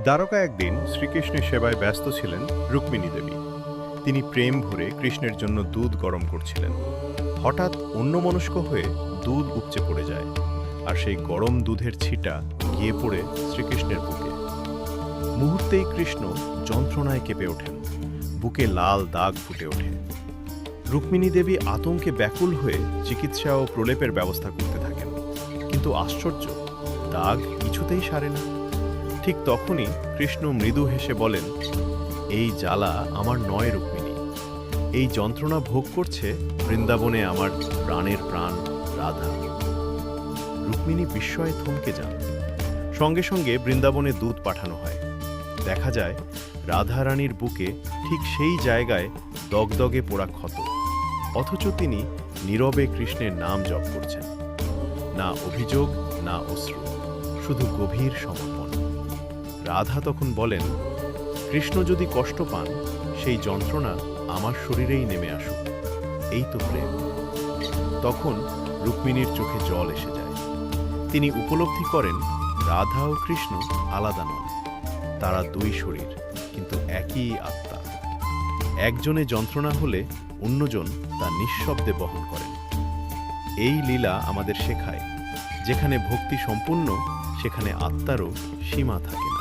দ্বারকা একদিন শ্রীকৃষ্ণের সেবায় ব্যস্ত ছিলেন রুক্মিণী দেবী। তিনি প্রেম ভরে কৃষ্ণের জন্য দুধ গরম করছিলেন। হঠাৎ অন্যমনস্ক হয়ে দুধ উপচে পড়ে যায়, আর সেই গরম দুধের ছিটা গিয়ে পড়ে শ্রীকৃষ্ণের বুকে। মুহূর্তেই কৃষ্ণ যন্ত্রণায় কেঁপে ওঠেন, বুকে লাল দাগ ফুটে ওঠে। রুক্মিণী দেবী আতঙ্কে ব্যাকুল হয়ে চিকিৎসা ও প্রলেপের ব্যবস্থা করতে থাকেন, কিন্তু আশ্চর্য, দাগ কিছুতেই সারে না। ঠিক তখনই কৃষ্ণ মৃদু হেসে বলেন, এই জ্বালা আমার নয় রুক্মিণী, এই যন্ত্রণা ভোগ করছে বৃন্দাবনে আমার প্রাণের প্রাণ রাধা। রুক্মিণী বিস্ময়ে থমকে যান। সঙ্গে সঙ্গে বৃন্দাবনে দুধ পাঠানো হয়। দেখা যায় রাধা রানীর বুকে ঠিক সেই জায়গায় দগদগে পোড়া ক্ষত, অথচ তিনি নীরবে কৃষ্ণের নাম জপ করছেন। না অভিযোগ, না অশ্রু, শুধু গভীর সমর্পণ। রাধা তখন বলেন, কৃষ্ণ যদি কষ্ট পান, সেই যন্ত্রণা আমার শরীরেই নেমে আসুক, এই তো প্রেম। তখন রুক্মিণীর চোখে জল এসে যায়। তিনি উপলব্ধি করেন রাধা ও কৃষ্ণ আলাদা নন, তারা দুই শরীর, কিন্তু একই আত্মা। একজনে যন্ত্রণা হলে অন্যজন তা নিঃশব্দে বহন করেন। এই লীলা আমাদের শেখায়, যেখানে ভক্তি সম্পূর্ণ, সেখানে আত্মারও সীমা থাকে না।